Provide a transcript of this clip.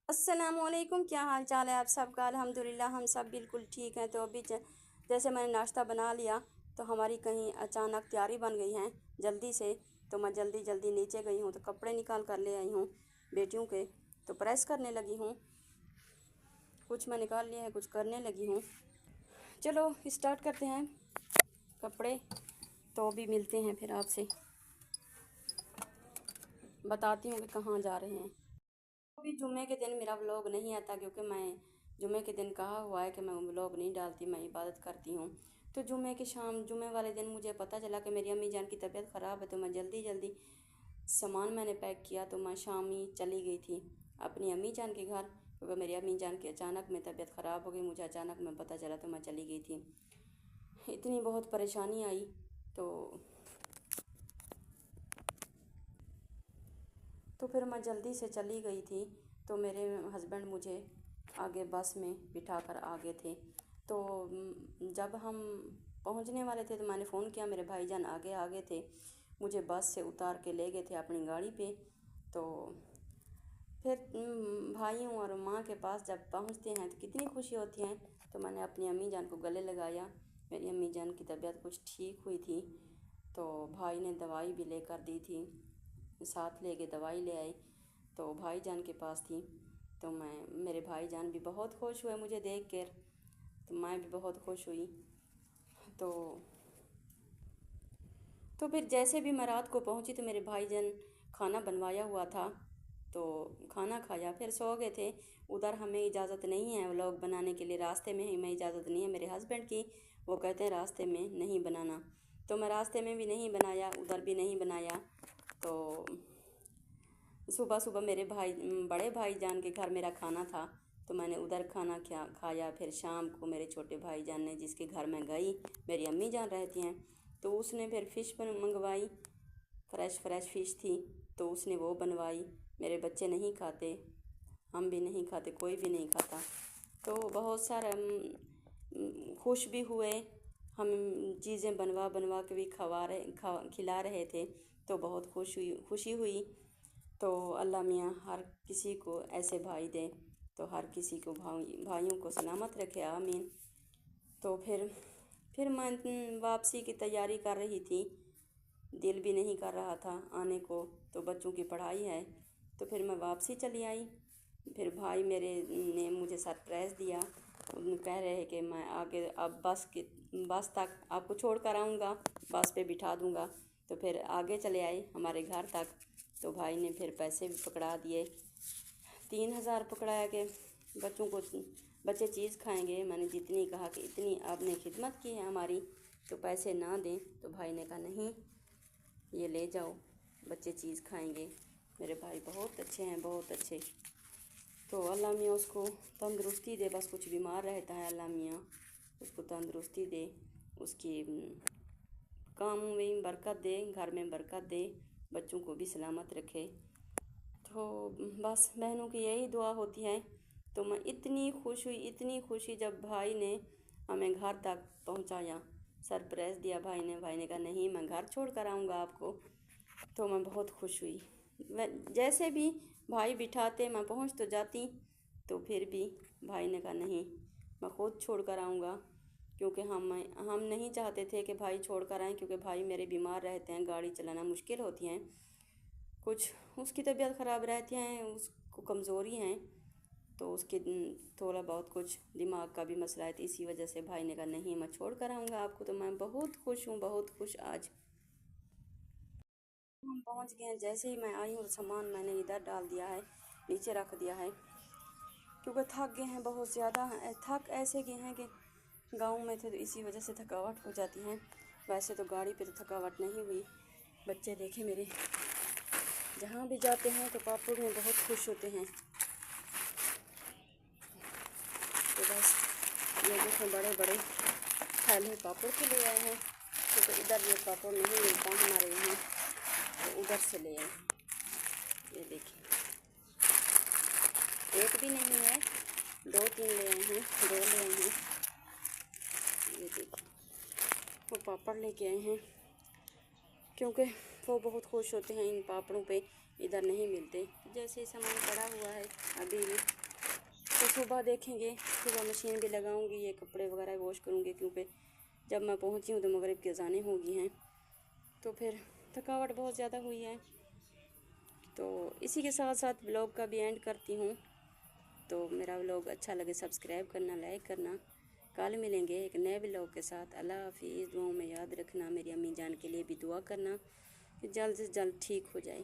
अस्सलाम वालेकुम। क्या हाल चाल है आप सबका? अल्हम्दुलिल्लाह हम सब बिल्कुल ठीक हैं। तो अभी जैसे मैंने नाश्ता बना लिया तो हमारी कहीं अचानक तैयारी बन गई है जल्दी से। तो मैं जल्दी जल्दी नीचे गई हूँ तो कपड़े निकाल कर ले आई हूँ बेटियों के, तो प्रेस करने लगी हूँ। कुछ मैं निकाल लिया है, कुछ करने लगी हूँ। चलो स्टार्ट करते हैं कपड़े। तो अभी मिलते हैं, फिर आपसे बताती हूँ कि कहाँ जा रहे हैं। अभी जुम्मे के दिन मेरा व्लॉग नहीं आता क्योंकि मैं जुम्मे के दिन कहा हुआ है कि मैं व्लॉग नहीं डालती, मैं इबादत करती हूँ। तो जुम्मे वाले दिन मुझे पता चला कि मेरी अम्मी जान की तबीयत ख़राब है। तो मैं जल्दी जल्दी सामान मैंने पैक किया तो मैं शाम ही चली गई थी अपनी अम्मी जान के घर, क्योंकि मेरी अम्मी जान की अचानक में तबीयत ख़राब हो गई। मुझे अचानक में पता चला तो मैं चली गई थी। इतनी बहुत परेशानी आई तो फिर मैं जल्दी से चली गई थी। तो मेरे हस्बैंड मुझे आगे बस में बिठा कर आ गए थे। तो जब हम पहुंचने वाले थे तो मैंने फ़ोन किया, मेरे भाईजान आगे आ गए थे, मुझे बस से उतार के ले गए थे अपनी गाड़ी पे। तो फिर भाइयों और माँ के पास जब पहुंचते हैं तो कितनी खुशी होती है। तो मैंने अपनी अम्मी जान को गले लगाया। मेरी अम्मी जान की तबीयत कुछ ठीक हुई थी तो भाई ने दवाई भी लेकर दी थी, साथ ले के दवाई ले आई। तो भाई जान के पास थी तो मेरे भाई जान भी बहुत खुश हुए मुझे देख कर, तो मैं भी बहुत खुश हुई। तो फिर जैसे भी मैं रात को पहुंची तो मेरे भाईजान खाना बनवाया हुआ था तो खाना खाया, फिर सो गए थे। उधर हमें इजाज़त नहीं है व्लॉग बनाने के लिए, रास्ते में हमें इजाज़त नहीं है मेरे हस्बैंड की, वो कहते हैं रास्ते में नहीं बनाना। तो मैं रास्ते में भी नहीं बनाया, उधर भी नहीं बनाया। तो सुबह सुबह मेरे बड़े भाई जान के घर मेरा खाना था तो मैंने उधर खाना खाया। फिर शाम को मेरे छोटे भाई जान ने, जिसके घर मैं गई मेरी अम्मी जान रहती हैं, तो उसने फिर फ़िश मंगवाई। फ्रेश फ़िश थी तो उसने वो बनवाई। मेरे बच्चे नहीं खाते, हम भी नहीं खाते, कोई भी नहीं खाता। तो बहुत सारा खुश भी हुए, हम चीज़ें बनवा के भी खिला रहे थे तो बहुत खुशी हुई। तो अल्लाह मियाँ हर किसी को ऐसे भाई दे, तो हर किसी को भाइयों को सलामत रखे, आमीन। तो फिर मैं वापसी की तैयारी कर रही थी, दिल भी नहीं कर रहा था आने को, तो बच्चों की पढ़ाई है तो फिर मैं वापसी चली आई। फिर भाई मेरे ने मुझे सरप्राइज़ दिया, कह रहे कि मैं आगे अब बस तक आपको छोड़ कर आऊँगा, बस पे बिठा दूँगा। तो फिर आगे चले आए हमारे घर तक। तो भाई ने फिर पैसे भी पकड़ा दिए, 3,000 पकड़ाया कि बच्चे चीज़ खाएंगे। मैंने जितनी कहा कि इतनी आपने खिदमत की है हमारी तो पैसे ना दें, तो भाई ने कहा नहीं, ये ले जाओ, बच्चे चीज़ खाएंगे। मेरे भाई बहुत अच्छे हैं, बहुत अच्छे। तो अल्लाह मियाँ उसको तंदुरुस्ती दे, बस कुछ बीमार रहता है, अल्लाह मियाँ उसको तंदुरुस्ती दे, उसकी काम में बरकत दे, घर में बरकत दे, बच्चों को भी सलामत रखे। तो बस बहनों की यही दुआ होती है। तो मैं इतनी खुश हुई जब भाई ने हमें घर तक पहुंचाया, सरप्राइज़ दिया भाई ने कहा नहीं, मैं घर छोड़ कर आऊँगा आपको। तो मैं बहुत खुश हुई। जैसे भी भाई बिठाते मैं पहुंच तो जाती, तो फिर भी भाई ने कहा नहीं, मैं ख़ुद छोड़ कर आऊँगा, क्योंकि हम नहीं चाहते थे कि भाई छोड़ कर आएँ, क्योंकि भाई मेरे बीमार रहते हैं, गाड़ी चलाना मुश्किल होती हैं, कुछ उसकी तबीयत ख़राब रहती हैं, उसको कमज़ोरी हैं, तो उसके थोड़ा बहुत कुछ दिमाग का भी मसला है। तो इसी वजह से भाई ने कहा नहीं, मैं छोड़ कर आऊँगा आपको। तो मैं बहुत खुश हूँ, बहुत खुश। आज हम पहुँच गए हैं। जैसे ही मैं आई हूँ सामान मैंने इधर डाल दिया है, नीचे रख दिया है, क्योंकि थक गए हैं बहुत ज़्यादा। थक ऐसे गए हैं कि गांव में थे तो इसी वजह से थकावट हो जाती है, वैसे तो गाड़ी पे तो थकावट नहीं हुई। बच्चे देखे मेरे, जहाँ भी जाते हैं तो पापड़ में बहुत खुश होते हैं। तो बस ये देखें, बड़े बड़े थैले पापड़ के ले आए हैं, क्योंकि इधर ये पापड़ नहीं मिलता हमारे यहाँ, तो उधर से ले आए हैं। ये देखिए, एक भी नहीं है, 2-3 ले आए हैं, 2 ले आए हैं। ये देखिए, वो पापड़ लेके आए हैं, क्योंकि वो बहुत खुश होते हैं इन पापड़ों पे, इधर नहीं मिलते। जैसे सामान पड़ा हुआ है अभी भी, صبح دیکھیں گے، صبح مشین بھی لگاؤں گی، یہ کپڑے وغیرہ واش کروں گی، کیونکہ جب میں پہنچی ہوں تو مغرب کی اذانیں ہو گئی ہیں، تو پھر تھکاوٹ بہت زیادہ ہوئی ہے۔ تو اسی کے ساتھ ساتھ بلاگ کا بھی اینڈ کرتی ہوں۔ تو میرا بلاگ اچھا لگے سبسکرائب کرنا، لائک کرنا۔ کل ملیں گے ایک نئے بلاگ کے ساتھ۔ اللہ حافظ۔ دعاؤں میں یاد رکھنا، میری امی جان کے لیے بھی دعا کرنا کہ جلد سے جلد ٹھیک ہو جائے۔